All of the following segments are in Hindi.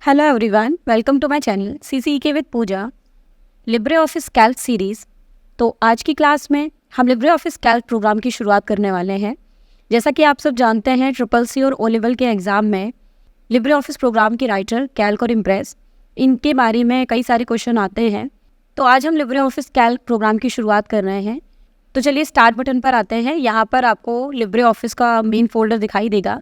Hello everyone, welcome to my channel CCEK with Pooja LibreOffice Calc series. तो आज की क्लास में हम लिब्रे ऑफिस कैल्क प्रोग्राम की शुरुआत करने वाले हैं। जैसा कि आप सब जानते हैं, CCC और O लेवल के एग्ज़ाम में लिब्रे ऑफिस प्रोग्राम की राइटर, कैल्क और इम्प्रेस, इनके बारे में कई सारे क्वेश्चन आते हैं। तो आज हम लिब्रे ऑफिस कैल्क प्रोग्राम की शुरुआत कर रहे हैं। तो चलिए स्टार्ट बटन पर आते हैं। यहाँ पर आपको लिब्रे ऑफिस का मेन फोल्डर दिखाई देगा।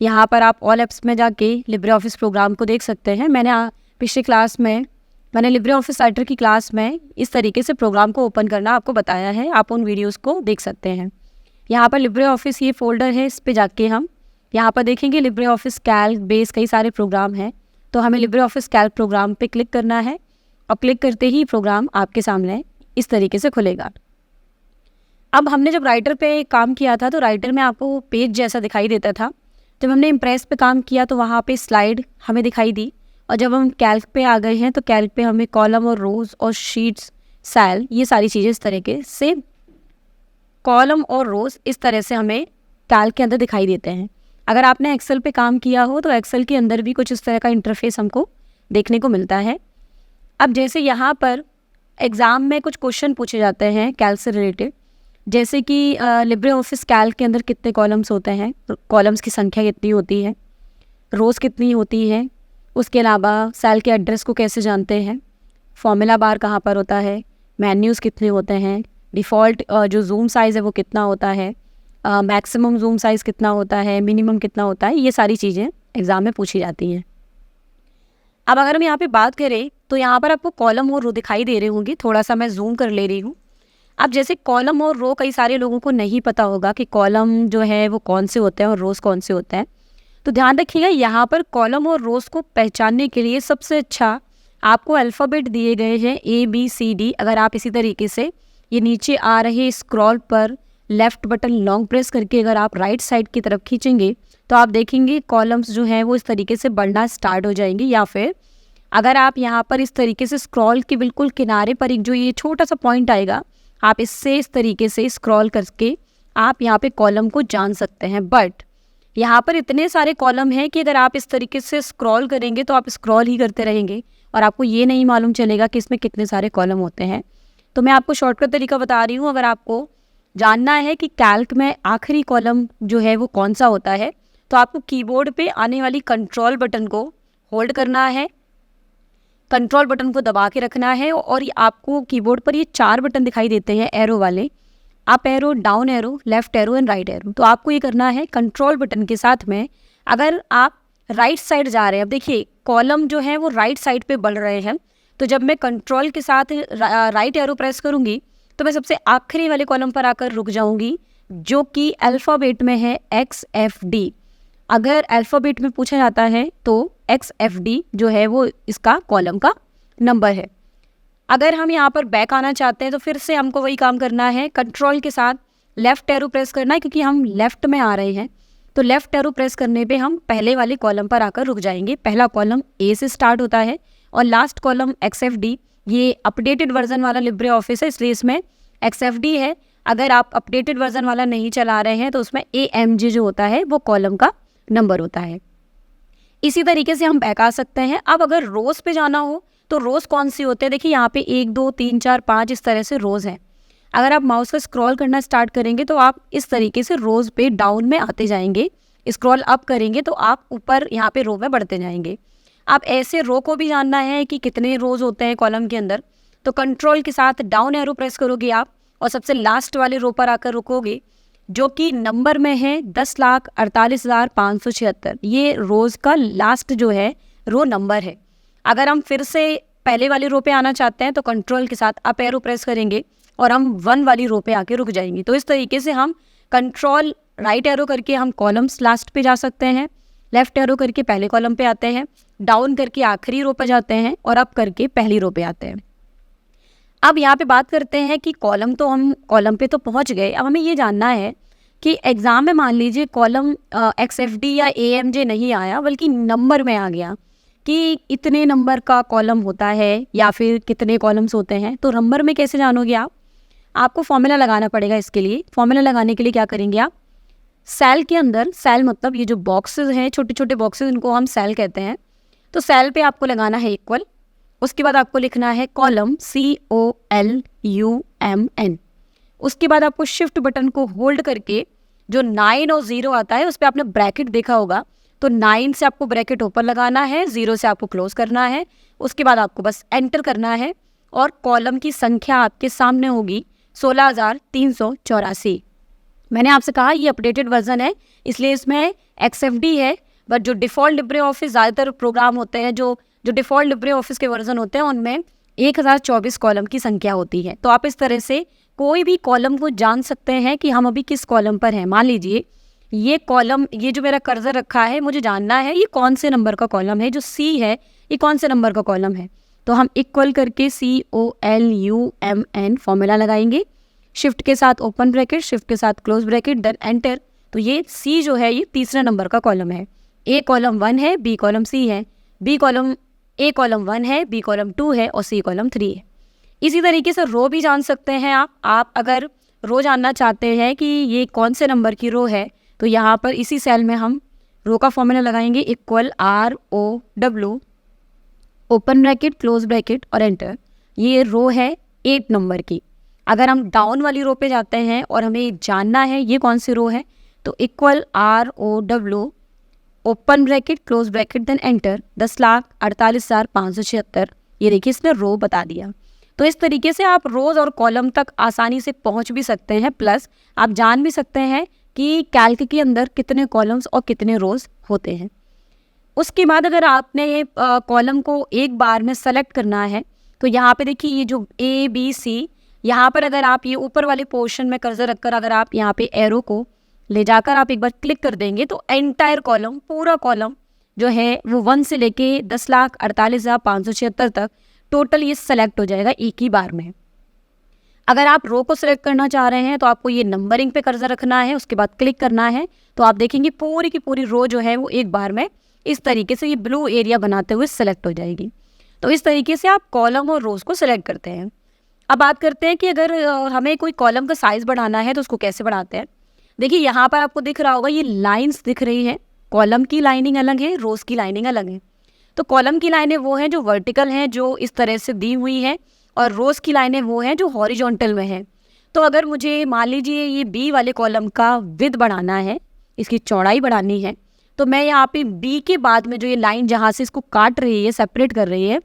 यहाँ पर आप ऑल ऐप्स में जाके लिब्रे ऑफिस प्रोग्राम को देख सकते हैं। पिछली क्लास में मैंने लिब्रे ऑफिस राइटर की क्लास में इस तरीके से प्रोग्राम को ओपन करना आपको बताया है। आप उन वीडियोस को देख सकते हैं। यहाँ पर लिब्रे ऑफिस ये फोल्डर है, इस पे जाके हम यहाँ पर देखेंगे लिब्रे ऑफिस कैल्क बेस कई सारे प्रोग्राम हैं। तो हमें लिब्रे ऑफिस कैल्क प्रोग्राम पे क्लिक करना है और क्लिक करते ही प्रोग्राम आपके सामने इस तरीके से खुलेगा। अब हमने जब राइटर पे काम किया था तो राइटर में आपको पेज जैसा दिखाई देता था। जब हमने इम्प्रेस पे काम किया तो वहाँ पे स्लाइड हमें दिखाई दी, और जब हम कैल्क पे आ गए हैं तो कैल्क पे हमें कॉलम और रोज़ और शीट्स, सेल, ये सारी चीज़ें इस तरीके से कॉलम और रोज़ इस तरह से हमें कैल्क के अंदर दिखाई देते हैं। अगर आपने एक्सेल पे काम किया हो तो एक्सेल के अंदर भी कुछ इस तरह का इंटरफेस हमको देखने को मिलता है। अब जैसे यहाँ पर एग्ज़ाम में कुछ क्वेश्चन पूछे जाते हैं कैल्क से रिलेटेड, जैसे कि लिब्रे ऑफिस कैल्क के अंदर कितने कॉलम्स होते हैं, कॉलम्स की संख्या कितनी होती है, रोज़ कितनी होती है, उसके अलावा सेल के एड्रेस को कैसे जानते हैं, फॉर्मूला बार कहाँ पर होता है, मेन्यूज़ कितने होते हैं, डिफ़ॉल्ट जो जूम साइज़ है वो कितना होता है, मैक्सिमम जूम साइज़ कितना होता है, मिनिमम कितना होता है, ये सारी चीज़ें एग्ज़ाम में पूछी जाती हैं। अब अगर हम यहाँ पे बात करें तो यहाँ पर आपको कॉलम और रो दिखाई दे रहे होंगे। थोड़ा सा मैं जूम कर ले रही हूँ। अब जैसे कॉलम और रो कई सारे लोगों को नहीं पता होगा कि कॉलम जो है वो कौन से होते हैं और रोज़ कौन से होते हैं। तो ध्यान रखिएगा, यहाँ पर कॉलम और रोज़ को पहचानने के लिए सबसे अच्छा आपको अल्फ़ाबेट दिए गए हैं ABCD। अगर आप इसी तरीके से ये नीचे आ रहे स्क्रॉल पर लेफ़्ट बटन लॉन्ग प्रेस करके अगर आप राइट साइड की तरफ खींचेंगे तो आप देखेंगे कॉलम्स जो हैं वो इस तरीके से बढ़ना स्टार्ट हो जाएंगे। या फिर अगर आप यहाँ पर इस तरीके से स्क्रॉल के बिल्कुल किनारे पर एक जो ये छोटा सा पॉइंट आएगा, आप इससे इस तरीके से स्क्रॉल करके आप यहाँ पे कॉलम को जान सकते हैं। बट यहाँ पर इतने सारे कॉलम हैं कि अगर आप इस तरीके से स्क्रॉल करेंगे तो आप स्क्रॉल ही करते रहेंगे और आपको ये नहीं मालूम चलेगा कि इसमें कितने सारे कॉलम होते हैं। तो मैं आपको शॉर्टकट तरीका बता रही हूँ। अगर आपको जानना है कि कैल्क में आखिरी कॉलम जो है वो कौन सा होता है, तो आपको कीबोर्ड पे आने वाली कंट्रोल बटन को होल्ड करना है, कंट्रोल बटन को दबा के रखना है, और आपको कीबोर्ड पर ये 4 बटन दिखाई देते हैं एरो वाले, up arrow, down arrow, left arrow and right arrow. तो आपको ये करना है कंट्रोल बटन के साथ में। अगर आप राइट साइड जा रहे हैं, अब देखिए कॉलम जो है वो राइट साइड पे बढ़ रहे हैं, तो जब मैं कंट्रोल के साथ राइट एरो प्रेस करूँगी तो मैं सबसे आखिरी वाले कॉलम पर आकर रुक जाऊँगी, जो कि अल्फ़ाबेट में है XFD। अगर अल्फ़ाबेट में पूछा जाता है तो XFD जो है वो इसका कॉलम का नंबर है। अगर हम यहाँ पर बैक आना चाहते हैं तो फिर से हमको वही काम करना है, कंट्रोल के साथ लेफ़्ट एरो प्रेस करना है, क्योंकि हम लेफ़्ट में आ रहे हैं। तो लेफ़्ट एरो प्रेस करने पे हम पहले वाले कॉलम पर आकर रुक जाएंगे। पहला कॉलम A से स्टार्ट होता है और लास्ट कॉलम XFD। ये अपडेटेड वर्जन वाला लिब्रे ऑफिस है, इसलिए इसमें XFD है। अगर आप अपडेटेड वर्जन वाला नहीं चला रहे हैं तो उसमें AMG जो होता है वो कॉलम का नंबर होता है। इसी तरीके से हम बैक आ सकते हैं। अब अगर रोज़ पे जाना हो तो रोज़ कौन सी होते हैं, देखिए यहाँ पे 1 2 3 4 5 इस तरह से रोज़ हैं। अगर आप माउस का स्क्रॉल करना स्टार्ट करेंगे तो आप इस तरीके से रोज़ पे डाउन में आते जाएंगे। स्क्रॉल अप करेंगे तो आप ऊपर यहाँ पे रो में बढ़ते जाएंगे। आप ऐसे रो को भी जानना है कि कितने रोज़ होते हैं कॉलम के अंदर, तो कंट्रोल के साथ डाउन एरो प्रेस करोगे आप और सबसे लास्ट वाले रो पर आकर रुकोगे, जो कि नंबर में है 10,48,576। ये रोज़ का लास्ट जो है रो नंबर है। अगर हम फिर से पहले वाली रो पे आना चाहते हैं तो कंट्रोल के साथ अप एरो प्रेस करेंगे और हम 1 वाली रो पे आके रुक जाएंगे। तो इस तरीके से हम कंट्रोल राइट एरो करके हम कॉलम्स लास्ट पे जा सकते हैं, लेफ्ट एरो करके पहले कॉलम पे आते हैं, डाउन करके आखिरी रो पे जाते हैं और अप करके पहली रो पे आते हैं। अब यहाँ पे बात करते हैं कि कॉलम पे तो पहुँच गए। अब हमें ये जानना है कि एग्ज़ाम में मान लीजिए कॉलम XFD या AMJ नहीं आया बल्कि नंबर में आ गया कि इतने नंबर का कॉलम होता है या फिर कितने कॉलम्स होते हैं, तो नंबर में कैसे जानोगे आप? आपको फॉर्मूला लगाना पड़ेगा। इसके लिए फॉर्मूला लगाने के लिए क्या करेंगे आप, सेल के अंदर, सेल मतलब ये जो बॉक्सेस हैं, छोटे छोटे बॉक्सेस, इनको हम सेल कहते हैं। तो सेल पे आपको लगाना है इक्वल, उसके बाद आपको लिखना है कॉलम COLUMN। उसके बाद आपको शिफ्ट बटन को होल्ड करके जो 9 और 0 आता है उस पर आपने ब्रैकेट देखा होगा, तो 9 से आपको ब्रैकेट ऊपर लगाना है, 0 से आपको क्लोज करना है। उसके बाद आपको बस एंटर करना है और कॉलम की संख्या आपके सामने होगी 16,384। मैंने आपसे कहा ये अपडेटेड वर्जन है, इसलिए इसमें XFD है, बट जो डिफ़ॉल्ट लिब्रे ऑफिस ज़्यादातर प्रोग्राम होते हैं, जो डिफ़ॉल्ट लिब्रे ऑफिस के वर्जन होते हैं, उनमें 1024 कॉलम की संख्या होती है। तो आप इस तरह से कोई भी कॉलम को जान सकते हैं कि हम अभी किस कॉलम पर हैं। मान लीजिए ये कॉलम, ये जो मेरा कर्सर रखा है, मुझे जानना है ये कौन से नंबर का कॉलम है, जो C है ये कौन से नंबर का कॉलम है। तो हम इक्वल करके COLUMN फॉर्मूला लगाएंगे, शिफ्ट के साथ ओपन ब्रैकेट, शिफ्ट के साथ क्लोज ब्रैकेट, देन एंटर। तो ये C जो है ये तीसरे नंबर का कॉलम है। A कॉलम 1 है, B कॉलम C है, A कॉलम 1 है, B कॉलम 2 है और C कॉलम 3 है। इसी तरीके से रो भी जान सकते हैं आप अगर रो जानना चाहते हैं कि ये कौन से नंबर की रो है, तो यहाँ पर इसी सेल में हम रो का फॉर्मूला लगाएंगे, equal ROW open bracket close bracket और एंटर। ये रो है 8 नंबर की। अगर हम डाउन वाली रो पे जाते हैं और हमें जानना है ये कौन सी रो है, तो equal ROW open bracket close bracket then enter, 10,48,576। ये देखिए इसने रो बता दिया। तो इस तरीके से आप रोज़ और कॉलम तक आसानी से पहुंच भी सकते हैं, प्लस आप जान भी सकते हैं कि कैल्क के अंदर कितने कॉलम्स और कितने रोज़ होते हैं। उसके बाद अगर आपने ये कॉलम को एक बार में सेलेक्ट करना है, तो यहाँ पे देखिए ये जो ABC, यहाँ पर अगर आप ये ऊपर वाले पोर्शन में कर्सर रखकर अगर आप यहाँ पे एरो को ले जाकर आप एक बार क्लिक कर देंगे, तो एंटायर कॉलम, पूरा कॉलम जो है वो 1 से लेके 10,48,576 तक टोटल ये सेलेक्ट हो जाएगा एक ही बार में। अगर आप रो को सिलेक्ट करना चाह रहे हैं तो आपको ये नंबरिंग पे कर्सर रखना है, उसके बाद क्लिक करना है, तो आप देखेंगे पूरी की पूरी रो जो है वो एक बार में इस तरीके से ये ब्लू एरिया बनाते हुए सेलेक्ट हो जाएगी। तो इस तरीके से आप कॉलम और रोज़ को सिलेक्ट करते हैं। अब बात करते हैं कि अगर हमें कोई कॉलम का साइज़ बढ़ाना है तो उसको कैसे बढ़ाते हैं। देखिए यहाँ पर आपको दिख रहा होगा ये लाइन्स दिख रही है, कॉलम की लाइनिंग अलग है, रोज़ की लाइनिंग अलग है। तो कॉलम की लाइनें वो हैं जो वर्टिकल हैं, जो इस तरह से दी हुई हैं, और रोज़ की लाइनें वो हैं जो हॉरिजॉन्टल में हैं। तो अगर मुझे मान लीजिए ये B वाले कॉलम का विड्थ बढ़ाना है, इसकी चौड़ाई बढ़ानी है, तो मैं यहाँ पे B के बाद में जो ये लाइन जहाँ से इसको काट रही है, सेपरेट कर रही है,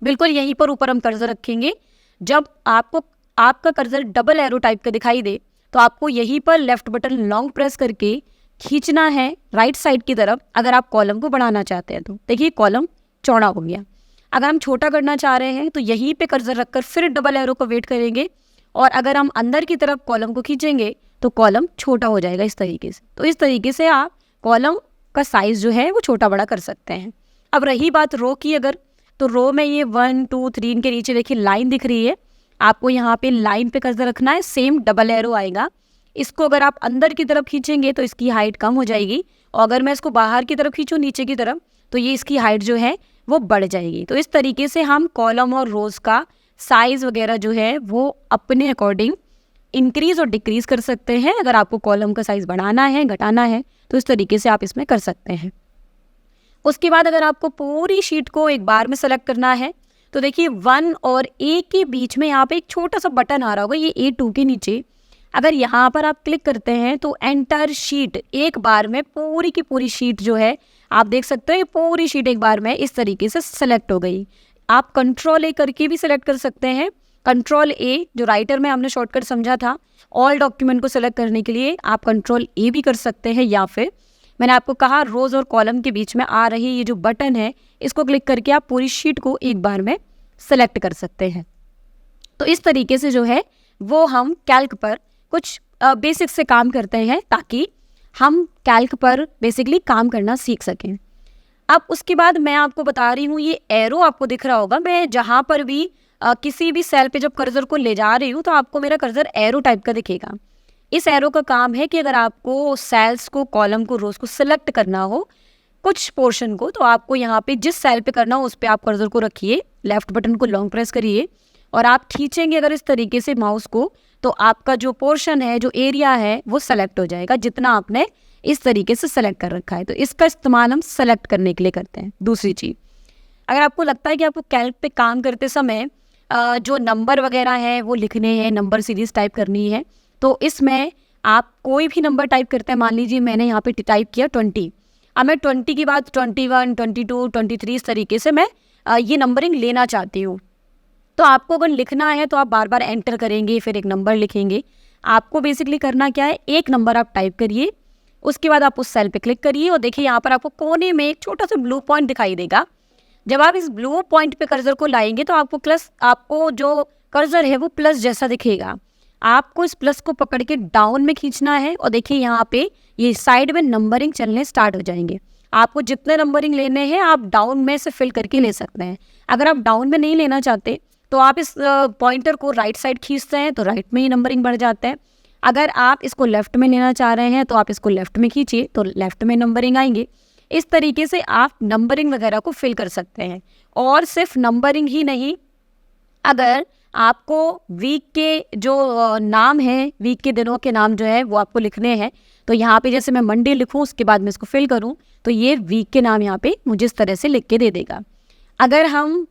बिल्कुल यहीं पर ऊपर हम कर्सर रखेंगे। जब आपको आपका कर्सर डबल एरो टाइप का दिखाई दे, तो आपको यहीं पर लेफ्ट बटन लॉन्ग प्रेस करके खींचना है राइट साइड की तरफ, अगर आप कॉलम को बढ़ाना चाहते हैं। तो देखिए कॉलम चौड़ा हो गया। अगर हम छोटा करना चाह रहे हैं तो यहीं पे कर्सर रखकर फिर डबल एरो को वेट करेंगे, और अगर हम अंदर की तरफ कॉलम को खींचेंगे तो कॉलम छोटा हो जाएगा इस तरीके से। तो इस तरीके से आप कॉलम का साइज़ जो है वो छोटा बड़ा कर सकते हैं। अब रही बात रो की, अगर तो रो में ये 1 2 3 इनके नीचे देखिए लाइन दिख रही है, आपको यहाँ पे लाइन पे कर्सर रखना है, सेम डबल एरो आएगा। इसको अगर आप अंदर की तरफ खींचेंगे तो इसकी हाइट कम हो जाएगी, और अगर मैं इसको बाहर की तरफ खींचूँ नीचे की तरफ, तो ये इसकी हाइट जो है वो बढ़ जाएगी। तो इस तरीके से हम कॉलम और रोज़ का साइज़ वगैरह जो है वो अपने अकॉर्डिंग इंक्रीज़ और डिक्रीज़ कर सकते हैं। अगर आपको कॉलम का साइज़ बढ़ाना है, घटाना है, तो इस तरीके से आप इसमें कर सकते हैं। उसके बाद अगर आपको पूरी शीट को एक बार में सेलेक्ट करना है, तो देखिए 1 और A के बीच में यहाँ पे एक छोटा सा बटन आ रहा होगा, ये A2 के नीचे। अगर यहाँ पर आप क्लिक करते हैं तो एंटायर शीट एक बार में, पूरी की पूरी शीट जो है आप देख सकते हैं, पूरी शीट एक बार में इस तरीके से सेलेक्ट हो गई। आप कंट्रोल A करके भी सिलेक्ट कर सकते हैं। कंट्रोल A जो राइटर में हमने शॉर्टकट समझा था, ऑल डॉक्यूमेंट को सिलेक्ट करने के लिए आप कंट्रोल A भी कर सकते हैं, या फिर मैंने आपको कहा रोज़ और कॉलम के बीच में आ रही ये जो बटन है, इसको क्लिक करके आप पूरी शीट को एक बार में सेलेक्ट कर सकते हैं। तो इस तरीके से जो है वो हम कैल्क पर कुछ बेसिक से काम करते हैं, ताकि हम कैल्क पर बेसिकली काम करना सीख सकें। अब उसके बाद मैं आपको बता रही हूँ, ये एरो आपको दिख रहा होगा, मैं जहाँ पर भी किसी भी सेल पे जब कर्सर को ले जा रही हूँ तो आपको मेरा कर्सर एरो टाइप का दिखेगा। इस एरो का काम है कि अगर आपको सेल्स को, कॉलम को, रोज़ को सिलेक्ट करना हो कुछ पोर्शन को, तो आपको यहाँ पे जिस सेल पे करना हो उस पर आप कर्सर को रखिए, लेफ्ट बटन को लॉन्ग प्रेस करिए, और आप खींचेंगे अगर इस तरीके से माउस को, तो आपका जो पोर्शन है, जो एरिया है, वो सेलेक्ट हो जाएगा जितना आपने इस तरीके से सेलेक्ट कर रखा है। तो इसका इस्तेमाल हम सेलेक्ट करने के लिए करते हैं। दूसरी चीज़, अगर आपको लगता है कि आपको कैल्क पे काम करते समय जो नंबर वगैरह है वो लिखने हैं, नंबर सीरीज टाइप करनी है, तो इसमें आप कोई भी नंबर टाइप करते हैं। मान लीजिए मैंने यहाँ पे टाइप किया 20, अब मैं 20 की बाद 21, 22, 23 इस तरीके से मैं ये नंबरिंग लेना चाहती हूँ। तो आपको अगर लिखना है तो आप बार बार एंटर करेंगे, फिर एक नंबर लिखेंगे। आपको बेसिकली करना क्या है, एक नंबर आप टाइप करिए, उसके बाद आप उस सेल पे क्लिक करिए और देखिए यहाँ पर आपको कोने में एक छोटा सा ब्लू पॉइंट दिखाई देगा। जब आप इस ब्लू पॉइंट पे कर्सर को लाएंगे तो आपको जो कर्सर है वो प्लस जैसा दिखेगा। आपको इस प्लस को पकड़ के डाउन में खींचना है और देखिए यहाँ पे ये साइड में नंबरिंग चलने स्टार्ट हो जाएंगे। आपको जितने नंबरिंग लेने हैं आप डाउन में से फिल करके ले सकते हैं। अगर आप डाउन में नहीं लेना चाहते तो आप इस पॉइंटर को राइट साइड खींचते हैं तो राइट में ही नंबरिंग बढ़ जाता है। अगर आप इसको लेफ्ट में लेना चाह रहे हैं तो आप इसको लेफ्ट में खींचिए तो लेफ्ट में नंबरिंग आएंगे। इस तरीके से आप नंबरिंग वगैरह को फिल कर सकते हैं। और सिर्फ नंबरिंग ही नहीं, अगर आपको वीक के जो नाम है, वीक के दिनों के नाम जो है वो आपको लिखने हैं, तो यहाँ पे जैसे मैं मंडे लिखूँ उसके बाद मैं इसको फिल करूँ तो ये वीक के नाम यहाँ पे मुझे इस तरह से लिख के दे देगा। अगर हम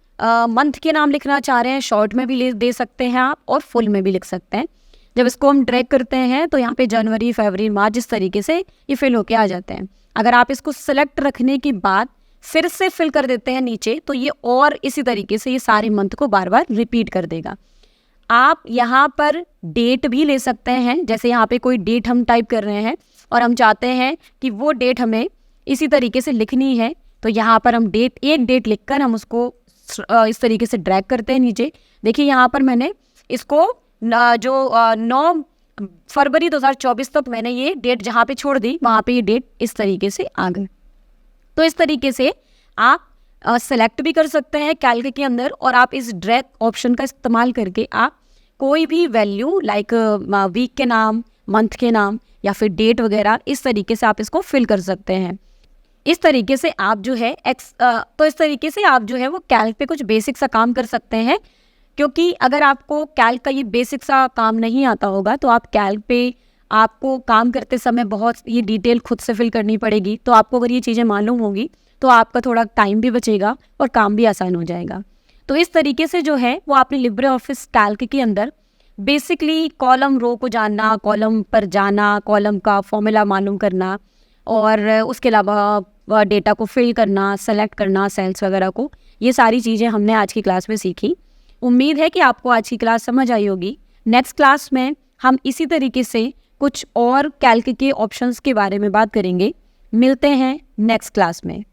मंथ के नाम लिखना चाह रहे हैं, शॉर्ट में भी दे सकते हैं आप और फुल में भी लिख सकते हैं। जब इसको हम ड्रैग करते हैं तो यहाँ पे जनवरी, फरवरी, मार्च इस तरीके से ये फिल होके आ जाते हैं। अगर आप इसको सेलेक्ट रखने के बाद फिर से फिल कर देते हैं नीचे तो ये और इसी तरीके से ये सारे मंथ को बार बार रिपीट कर देगा। आप यहाँ पर डेट भी ले सकते हैं। जैसे यहाँ पे कोई डेट हम टाइप कर रहे हैं और हम चाहते हैं कि वो डेट हमें इसी तरीके से लिखनी है, तो यहाँ पर हम एक डेट लिखकर हम उसको इस तरीके से ड्रैग करते हैं नीचे। देखिए यहाँ पर मैंने इसको जो 9 फरवरी 2024 तक मैंने ये डेट जहाँ पे छोड़ दी वहाँ पे ये डेट इस तरीके से आ गई। तो इस तरीके से आप सेलेक्ट भी कर सकते हैं कैल्क के अंदर और आप इस ड्रैग ऑप्शन का इस्तेमाल करके आप कोई भी वैल्यू लाइक वीक के नाम, मंथ के नाम या फिर डेट वगैरह इस तरीके से आप इसको फिल कर सकते हैं। इस तरीके से आप जो है वो कैल्क पे कुछ बेसिक सा काम कर सकते हैं। क्योंकि अगर आपको कैल्क का ये बेसिक सा काम नहीं आता होगा तो आप कैल्क पे आपको काम करते समय बहुत ये डिटेल खुद से फिल करनी पड़ेगी। तो आपको अगर ये चीज़ें मालूम होगी तो आपका थोड़ा टाइम भी बचेगा और काम भी आसान हो जाएगा। तो इस तरीके से जो है वो आपने लिब्रे ऑफिस कैल्क के अंदर बेसिकली कॉलम रो को जानना, कॉलम पर जाना, कॉलम का फॉर्मूला मालूम करना और उसके अलावा डेटा को फिल करना, सेलेक्ट करना, सेल्स वगैरह को, ये सारी चीज़ें हमने आज की क्लास में सीखी। उम्मीद है कि आपको आज की क्लास समझ आई होगी। नेक्स्ट क्लास में हम इसी तरीके से कुछ और कैल्क के ऑप्शंस के बारे में बात करेंगे। मिलते हैं नेक्स्ट क्लास में।